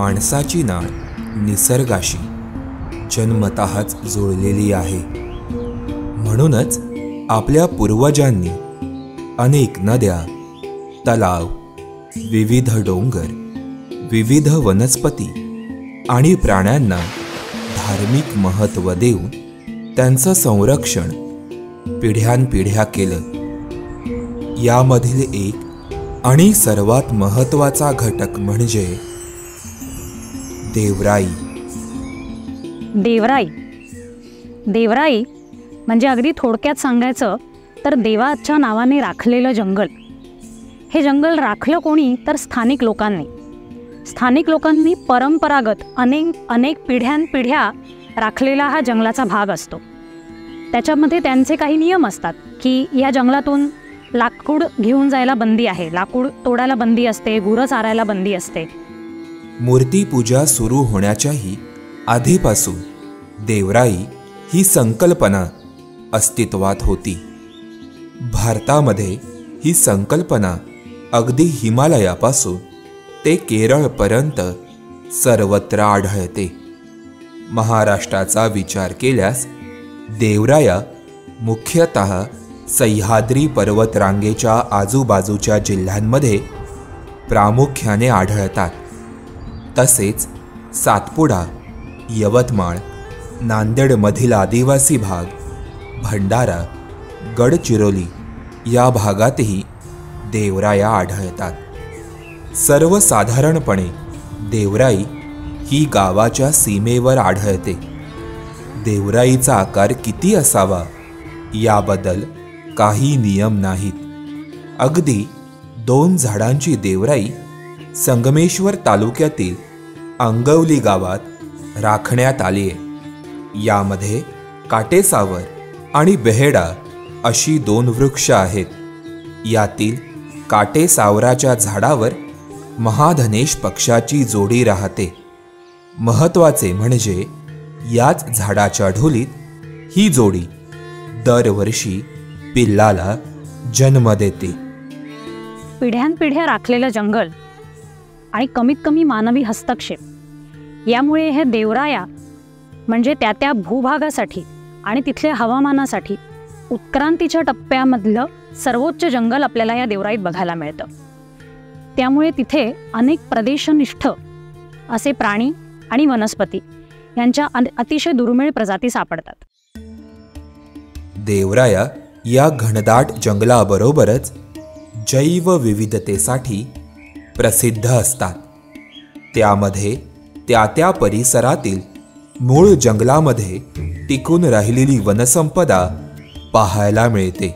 माणसाची नाळ निसर्गाशी जन्मतःच जुळलेली आहे. म्हणूनच आपल्या पूर्वजांनी अनेक नद्या, तलाव, विविध डोंगर, विविध वनस्पती आणि प्राण्यांना धार्मिक महत्त्व देऊन त्यांचं संरक्षण पिढ्यानपिढ्या केलं. यामधील एक आणि सर्वात महत्त्वाचा घटक म्हणजे देवराई. देवराई देवराई म्हणजे अगदी थोडक्यात सांगायचं तर देवाच्या नावाने राखलेलं जंगल. हे जंगल राखलं कोणी तर स्थानिक लोकांनी. स्थानिक लोकांनी परंपरागत अनेक पिढ्यानपिढ्या राखलेला हा जंगलाचा भाग असतो. त्याच्यामध्ये त्यांचे काही नियम असतात की या जंगलातून लाकूड घेऊन जायला बंदी आहे, लाकूड तोडायला बंदी असते, गुरं चारायला बंदी असते. मूर्तीपूजा सुरू होण्याच्याही आधीपासून देवराई ही संकल्पना अस्तित्वात होती. भारतामध्ये ही संकल्पना अगदी हिमालयापासून ते केरळपर्यंत सर्वत्र आढळते. महाराष्ट्राचा विचार केल्यास देवराया मुख्यतः सह्याद्री पर्वतरांगेच्या आजूबाजूच्या जिल्ह्यांमध्ये प्रामुख्याने आढळतात. तसेच सातपुडा, यवतमाळ, नांदेडमधील आदिवासी भाग, भंडारा, गडचिरोली या भागातही देवराया आढळतात. सर्वसाधारणपणे देवराई ही गावाच्या सीमेवर आढळते. देवराईचा आकार किती असावा याबद्दल काही नियम नाहीत. अगदी 2 झाडांची देवराई संगमेश्वर तालुक्यातील अंगवली गावात राखण्यात आली आहे. यामध्ये काटेसावर आणि बेहेडा अशी 2 वृक्ष आहेत. यातील काटेसावराच्या झाडावर महाधनेश पक्षाची जोडी राहते. महत्त्वाचे म्हणजे याच झाडाच्या ढोलीत ही जोडी दरवर्षी पिल्लाला जन्म देते. पिढ्यानपिढ्या राखलेलं जंगल आणि कमीत कमी मानवी हस्तक्षेप यामुळे हे देवराया म्हणजे त्या भूभागासाठी आणि तिथल्या हवामानासाठी उत्क्रांतीच्या टप्प्यामधलं सर्वोच्च जंगल आपल्याला या देवराईत बघायला मिळतं. त्यामुळे तिथे अनेक प्रदेशनिष्ठ असे प्राणी आणि वनस्पती यांच्या अतिशय दुर्मिळ प्रजाती सापडतात. देवराया या घनदाट जंगलाबरोबरच जैवविविधतेसाठी प्रसिद्ध असतात. त्यामध्ये त्या परिसरातील मूळ जंगलामध्ये टिकून राहिलेली वनसंपदा पाहायला मिळते.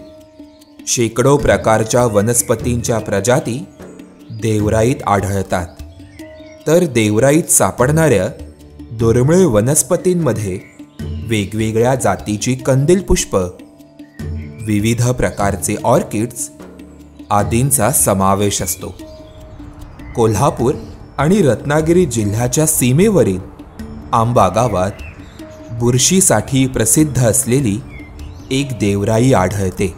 शेकडो प्रकारच्या वनस्पतींच्या प्रजाती देवराईत आढळतात. तर देवराईत सापडणाऱ्या दुर्मिळ वनस्पतींमध्ये वेगवेगळ्या जातीची कंदील पुष्प, विविध प्रकारचे ऑर्किड्स आदींचा समावेश असतो. कोल्हापूर आणि रत्नागिरी जिल्ह्याच्या सीमेवरील आंबा गावात बुरशीसाठी प्रसिद्ध असलेली एक देवराई आढळते.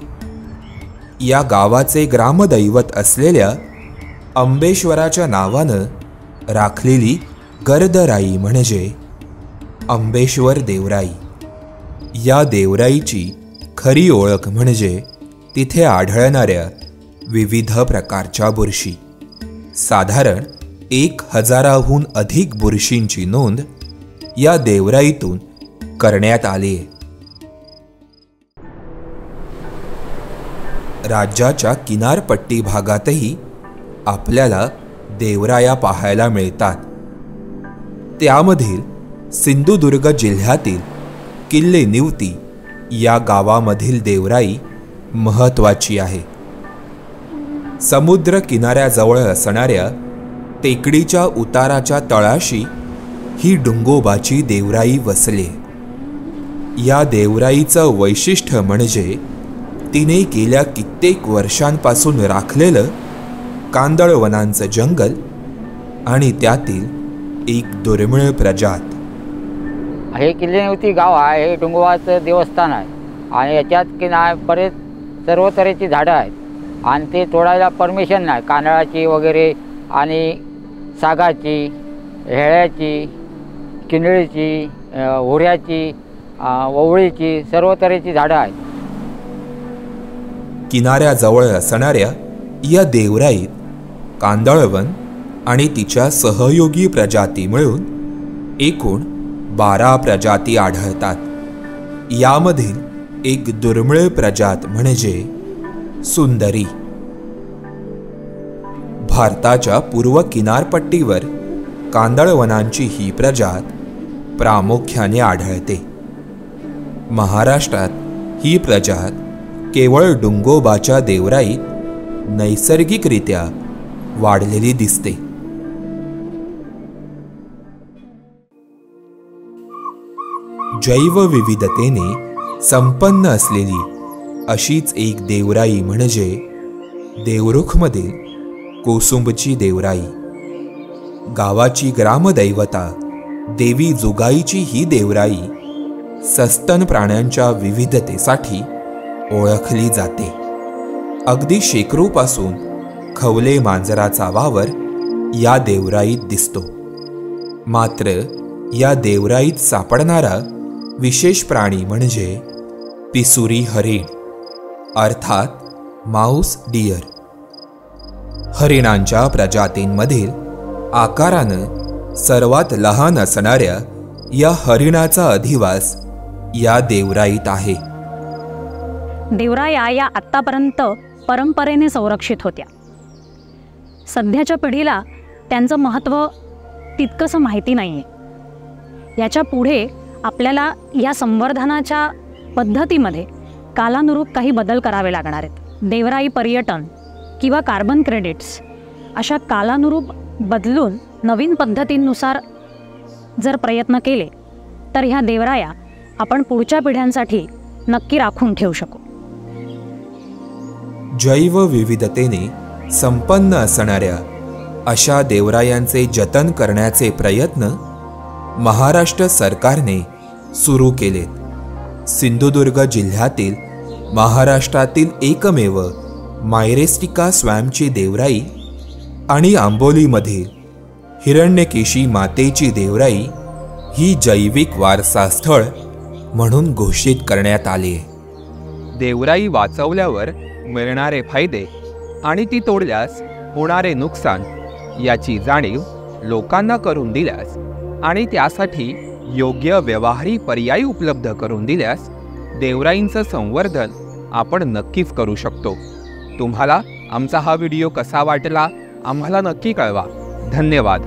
या गावाचे ग्रामदैवत असलेल्या अंबेश्वराच्या नावानं राखलेली गर्दराई म्हणजे अंबेश्वर देवराई. या देवराईची खरी ओळख म्हणजे तिथे आढळणाऱ्या विविध प्रकारच्या बुरशी. साधारण 1000हून अधिक बुरशींची नोंद या देवराईतून करण्यात आली आहे. राज्याच्या किनारपट्टी भागातही आपल्याला देवराया पाहायला मिळतात. त्यामधील सिंधुदुर्ग जिल्ह्यातील किल्ले निवती या गावामधील देवराई महत्त्वाची आहे. समुद्र किनाऱ्याजवळ असणाऱ्या टेकडीच्या उताराच्या तळाशी ही डुंगोबाची देवराई वसली. या देवराईचं वैशिष्ट्य म्हणजे तिने गेल्या कित्येक वर्षांपासून राखलेलं कांदळवनांचं जंगल आणि त्यातील एक दुर्मिळ प्रजात. हे किल्ले निवती गाव आहे, हे डोंगोबाचं देवस्थान आहे आणि याच्यात की नाही बरेच सर्व तऱ्हेची झाडं आहेत आणि ते तोडायला परमिशन नाही. कांदळाची वगैरे आणि सागाची हेळ्याची, किनळीची, होऱ्याची, ववळीची, सर्व तऱ्हेची झाडं आहेत. किनाऱ्याजवळ असणाऱ्या या देवराईत कांदळवन आणि तिच्या सहयोगी प्रजाती मिळून एकूण 12 प्रजाती आढळतात. यामधील एक दुर्मिळ प्रजात म्हणजे सुंदरी. भारताच्या पूर्व किनारपट्टीवर कांदळवनांची ही प्रजात प्रामुख्याने आढळते. महाराष्ट्रात ही प्रजात केवळ डुंगोबाच्या देवराईत नैसर्गिकरित्या वाढलेली दिसते. जैवविविधतेने संपन्न असलेली अशीच एक देवराई म्हणजे देवरुखमधील कोसुंबची देवराई. गावाची ग्रामदैवता देवी जुगाईची ही देवराई सस्तन प्राण्यांच्या विविधतेसाठी ओळखली जाते. अगदी शेकरूपासून खवले मांजराचा वावर या देवराईत दिसतो. मात्र या देवराईत सापडणारा विशेष प्राणी म्हणजे पिसुरी हरिण अर्थात माऊस डियर. हरिणांच्या प्रजातींमधील आकारानं सर्वात लहान असणाऱ्या या हरिणाचा अधिवास या देवराईत आहे. देवराया या आत्तापर्यंत परंपरेने संरक्षित होत्या. सध्याच्या पिढीला त्यांचं महत्त्व तितकंसं माहिती नाही आहे. याच्या पुढे आपल्याला या संवर्धनाच्या पद्धतीमध्ये कालानुरूप काही बदल करावे लागणार आहेत. देवराई पर्यटन किंवा कार्बन क्रेडिट्स अशा कालानुरूप बदलून नवीन पद्धतींनुसार जर प्रयत्न केले तर ह्या देवराया आपण पुढच्या पिढ्यांसाठी नक्की राखून ठेवू शकू. जैवविविधतेने संपन्न असणाऱ्या अशा देवरायांचे जतन करण्याचे प्रयत्न महाराष्ट्र सरकारने सुरू केलेत. सिंधुदुर्ग जिल्ह्यातील महाराष्ट्रातील एकमेव मायरेस्टिका स्वॅम्पची देवराई आणि आंबोलीमधील हिरण्यकेशी मातेची देवराई ही जैविक वारसा स्थळ म्हणून घोषित करण्यात आली आहे. देवराई वाचवल्यावर मिळणारे फायदे आणि ती तोडल्यास होणारे नुकसान याची जाणीव लोकांना करून दिल्यास आणि त्यासाठी योग्य व्यवहारी पर्याय उपलब्ध करून दिल्यास देवराईंचं संवर्धन आपण नक्कीच करू शकतो. तुम्हाला आमचा हा व्हिडिओ कसा वाटला आम्हाला नक्की कळवा. धन्यवाद.